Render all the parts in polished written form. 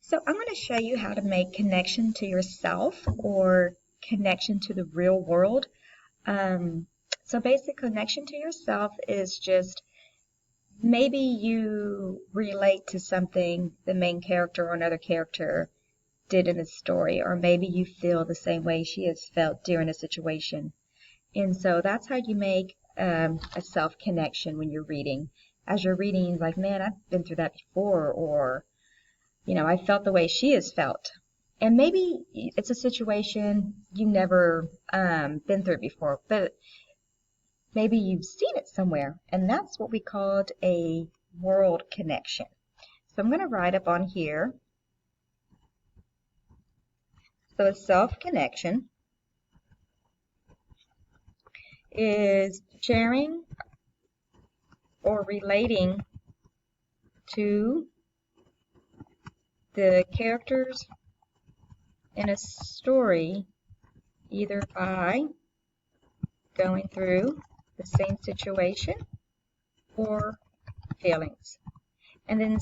So I'm going to show you how to make connection to yourself or connection to the real world. Um, so basic connection to yourself is just maybe you relate to something the main character or another character did in the story, or maybe you feel the same way she has felt during a situation. And so that's how you make a self connection when you're reading. As you're reading, like, man, I've been through that before, or I felt the way she has felt. And maybe it's a situation you never been through before, but maybe you've seen it somewhere. And that's what we called a world connection. So I'm going to write up on here. So a self connection is sharing or relating to the characters in a story either by going through the same situation or feelings. And then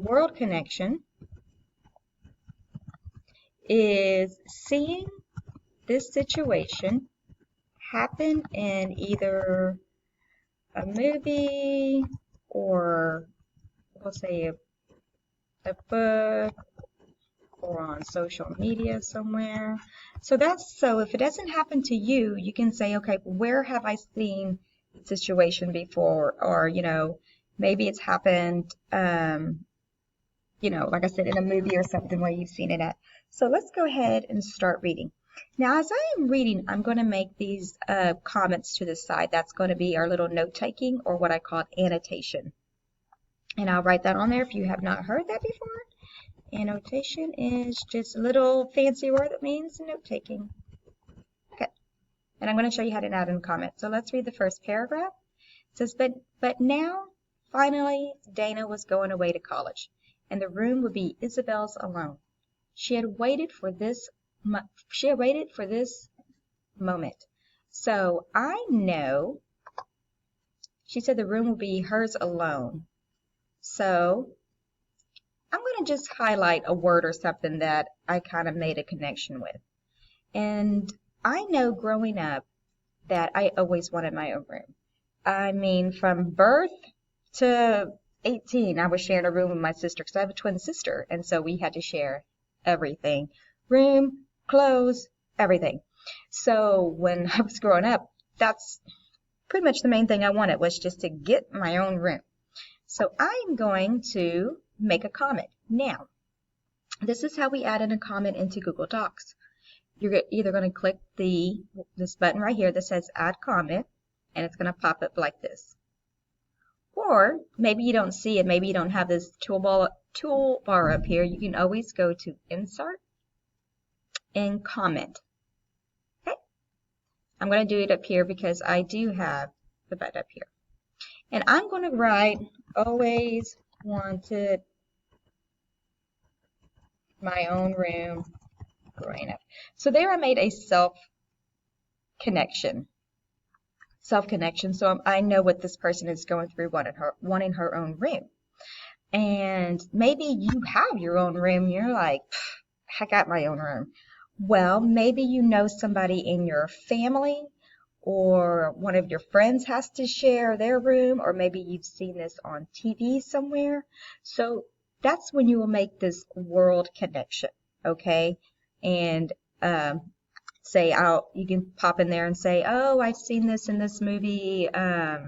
world connection is seeing this situation happen in either a movie or we'll say a book or on social media somewhere. So if it doesn't happen to you, you can say, okay, where have I seen the situation before? Or, maybe it's happened, like I said, in a movie or something where you've seen it at. So let's go ahead and start reading. Now, as I am reading, I'm going to make these comments to the side. That's going to be our little note taking, or what I call annotation. And I'll write that on there if you have not heard that before. Annotation is just a little fancy word that means note taking. Okay. And I'm going to show you how to add in a comment. So let's read the first paragraph. It says, but now, finally, Dana was going away to college, and the room would be Isabel's alone. She had waited for this moment. So I know she said the room will be hers alone. So I'm going to just highlight a word or something that I kind of made a connection with. And I know growing up that I always wanted my own room. I mean, from birth to 18, I was sharing a room with my sister because I have a twin sister. And so we had to share everything. Room, clothes, everything. So when I was growing up, that's pretty much the main thing I wanted, was just to get my own room. So I'm going to make a comment. Now, this is how we add in a comment into Google Docs. You're either going to click this button right here that says add comment, and it's going to pop up like this. Or maybe you don't see it, maybe you don't have this toolbar up here. You can always go to insert and comment. Okay, I'm going to do it up here because I do have the button up here. And I'm going to write always wanted my own room growing up. So there I made a self-connection. So I know what this person is going through, wanting her own room. And maybe you have your own room. You're like, I got my own room. Well, maybe you know somebody in your family, or one of your friends has to share their room, or maybe you've seen this on TV somewhere. So that's when you will make this world connection, okay? And you can pop in there and say, oh, I've seen this in this movie. I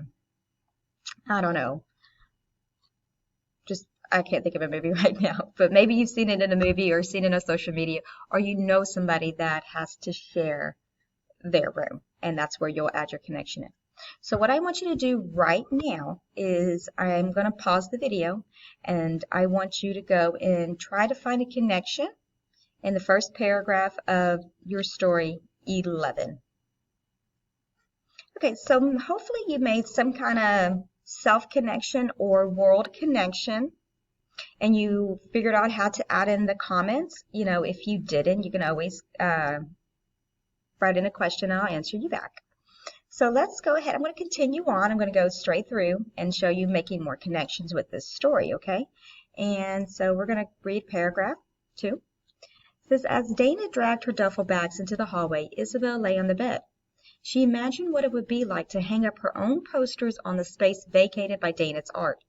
don't know. I can't think of a movie right now, but maybe you've seen it in a movie or seen it on social media, or you know somebody that has to share their room, and that's where you'll add your connection in. So what I want you to do right now is I'm going to pause the video, and I want you to go and try to find a connection in the first paragraph of your story 11. Okay, so hopefully you made some kind of self-connection or world connection, and you figured out how to add in the comments. If you didn't, you can always write in a question and I'll answer you back. So let's go ahead. I'm going to continue on. I'm going to go straight through and show you making more connections with this story, okay? And so we're going to read paragraph 2. It says, as Dana dragged her duffel bags into the hallway, Isabel lay on the bed. She imagined what it would be like to hang up her own posters on the space vacated by Dana's art.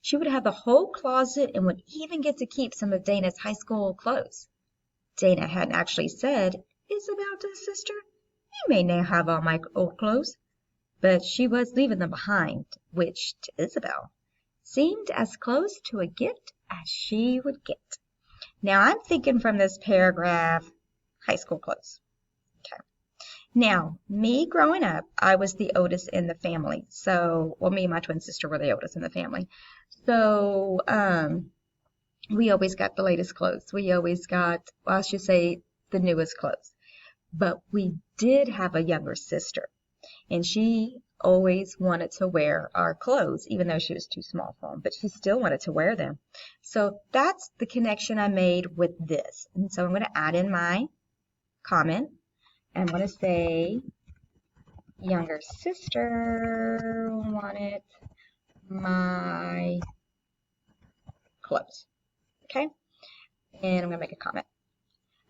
She would have the whole closet and would even get to keep some of Dana's high school clothes. Dana hadn't actually said, Isabel to his sister, you may now have all my old clothes, but she was leaving them behind, which, to Isabel, seemed as close to a gift as she would get. Now, I'm thinking from this paragraph, high school clothes. Okay. Now, me growing up, I was the oldest in the family. So, well, me and my twin sister were the oldest in the family. So, we always got the latest clothes. We always got, well, I should say, the newest clothes. But we did have a younger sister, and she always wanted to wear our clothes, even though she was too small for them, but she still wanted to wear them. So that's the connection I made with this. And so I'm going to add in my comment. I'm going to say, younger sister wanted my clothes. Okay? And I'm going to make a comment.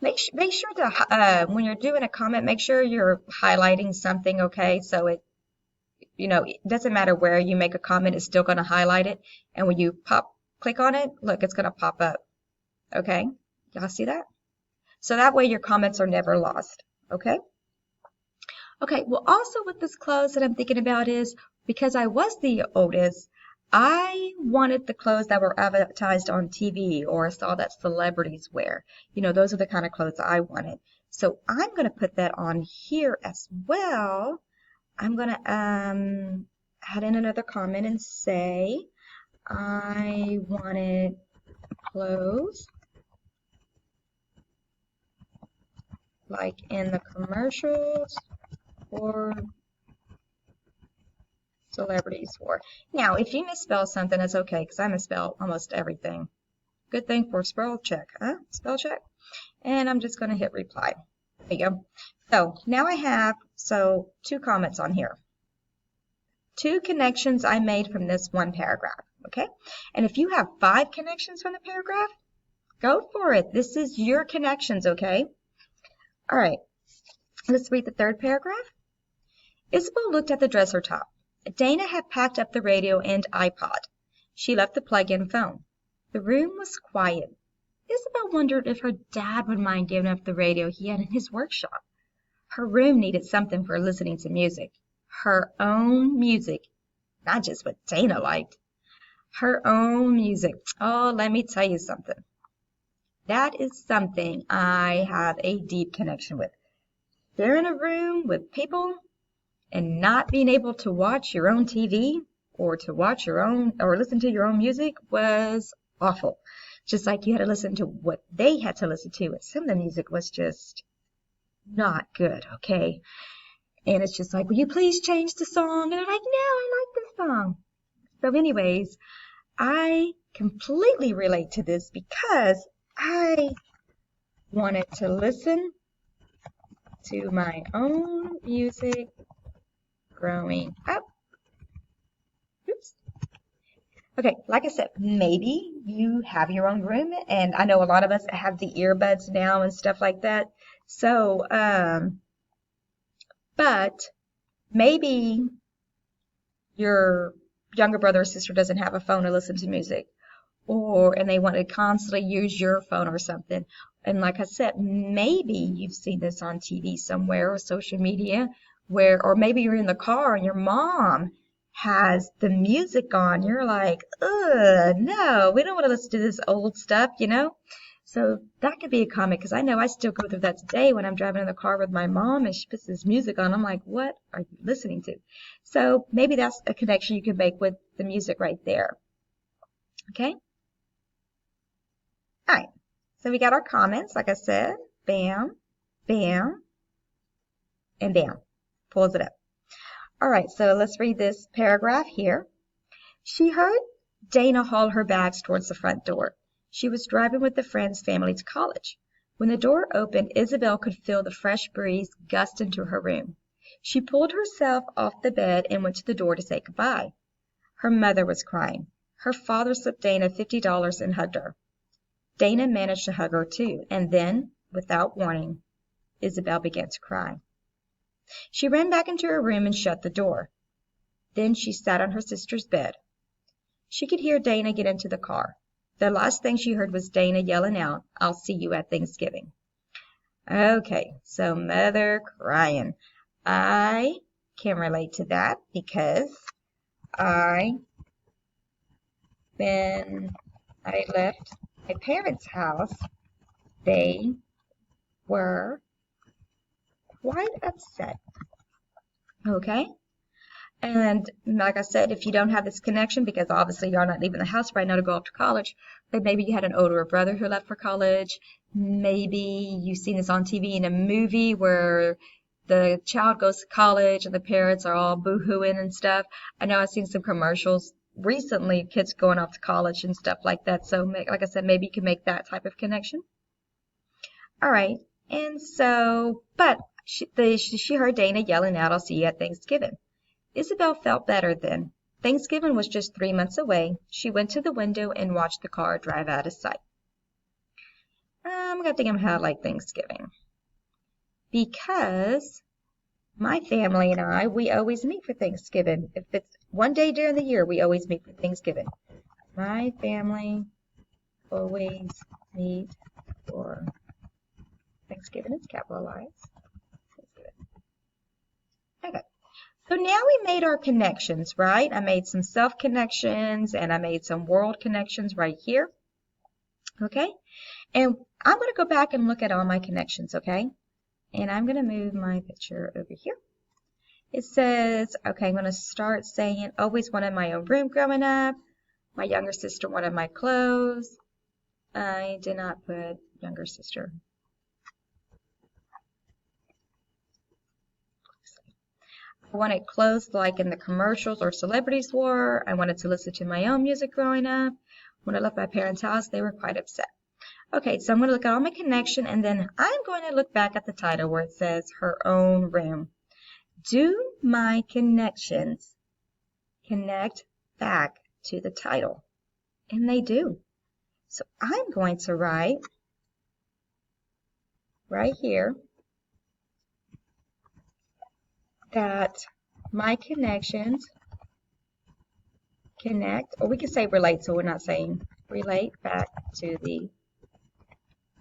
Make sure to, when you're doing a comment, make sure you're highlighting something, okay? So it doesn't matter where you make a comment, it's still going to highlight it. And when you click on it, look, it's going to pop up. Okay? Y'all see that? So that way your comments are never lost. Okay? Okay, well, also with this clothes that I'm thinking about is, because I was the oldest, I wanted the clothes that were advertised on TV or saw that celebrities wear. Those are the kind of clothes I wanted. So I'm going to put that on here as well. I'm going to add in another comment and say, I wanted clothes like in the commercials or celebrities wore. Now, if you misspell something, that's okay, because I misspell almost everything. Good thing for spell check, huh? Spell check. And I'm just going to hit reply. There you go. So now I have, 2 comments on here. 2 connections I made from this one paragraph, okay? And if you have 5 connections from the paragraph, go for it. This is your connections, okay? All right. Let's read the 3rd paragraph. Isabel looked at the dresser top. Dana had packed up the radio and iPod. She left the plug-in phone. The room was quiet. Isabel wondered if her dad would mind giving up the radio he had in his workshop. Her room needed something for listening to music. Her own music. Not just what Dana liked. Her own music. Oh, let me tell you something. That is something I have a deep connection with. They're in a room with people, and not being able to watch your own TV or to watch your own or listen to your own music was awful. Just like you had to listen to what they had to listen to. And some of the music was just not good, okay? And it's just like, will you please change the song? And they're like, no, I like this song. So anyways, I completely relate to this because I wanted to listen to my own music growing up. Oops. Okay, like I said, maybe you have your own room, and I know a lot of us have the earbuds now and stuff like that. So, but maybe your younger brother or sister doesn't have a phone to listen to music, and they want to constantly use your phone or something. And like I said, maybe you've seen this on TV somewhere or social media, or maybe you're in the car and your mom has the music on. You're like, ugh, no, we don't want to listen to this old stuff, So that could be a comment, because I know I still go through that today when I'm driving in the car with my mom and she puts this music on. I'm like, what are you listening to? So maybe that's a connection you can make with the music right there. Okay? All right. So we got our comments, like I said, bam, bam, and bam. Pulls it up. All right, so let's read this paragraph here. She heard Dana haul her bags towards the front door. She was driving with a friend's family to college. When the door opened, Isabel could feel the fresh breeze gust into her room. She pulled herself off the bed and went to the door to say goodbye. Her mother was crying. Her father slipped Dana $50 and hugged her. Dana managed to hug her too, and then, without warning, Isabel began to cry. She ran back into her room and shut the door. Then she sat on her sister's bed. She could hear Dana get into the car. The last thing she heard was Dana yelling out, "I'll see you at Thanksgiving." Okay, so mother crying. I can relate to that because when I left my parents' house, they were quite upset. Okay? And like I said, if you don't have this connection, because obviously you're not leaving the house right now to go off to college, but maybe you had an older brother who left for college. Maybe you've seen this on TV in a movie where the child goes to college and the parents are all boo-hooing and stuff. I know I've seen some commercials recently, kids going off to college and stuff like that. So, like I said, maybe you can make that type of connection. All right. And so, but she heard Dana yelling out, "I'll see you at Thanksgiving." Isabel felt better then. Thanksgiving was just 3 months away. She went to the window and watched the car drive out of sight. I'm going to think of how I like Thanksgiving. Because my family and I, we always meet for Thanksgiving. If it's one day during the year, we always meet for Thanksgiving. My family always meet for Thanksgiving. It's capitalized. Okay. So now we made our connections, right? I made some self connections and I made some world connections right here. Okay? And I'm going to go back and look at all my connections, okay? And I'm going to move my picture over here. It says, okay, I'm going to start saying, always wanted my own room growing up. My younger sister wanted my clothes. I did not put younger sister. I wanted clothes like in the commercials or celebrities wore. I wanted to listen to my own music growing up. When I left my parents' house, they were quite upset. Okay, so I'm going to look at all my connection, and then I'm going to look back at the title where it says her own room. Do my connections connect back to the title? And they do. So I'm going to write right here that my connections connect, or we can say relate, so we're not saying relate back to the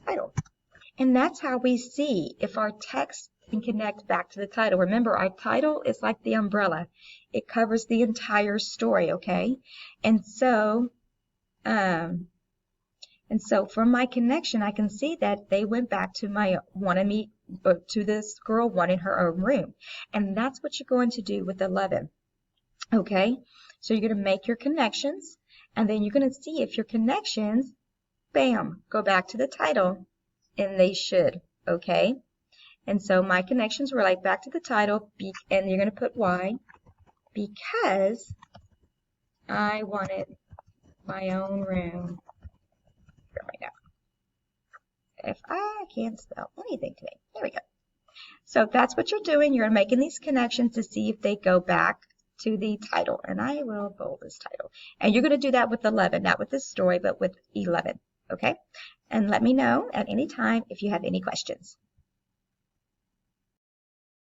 title. And that's how we see if our text can connect back to the title. Remember, our title is like the umbrella. It covers the entire story, okay? And so from my connection, I can see that they went back to to this girl wanting her own room. And that's what you're going to do with 11. Okay? So you're going to make your connections, and then you're going to see if your connections, bam, go back to the title, and they should, okay? And so my connections relate back to the title, and you're going to put why, because I wanted my own room growing up. If I can't spell anything today, there we go. So that's what you're doing. You're making these connections to see if they go back to the title. And I will bold this title. And you're going to do that with 11, not with this story, but with 11. Okay? And let me know at any time if you have any questions.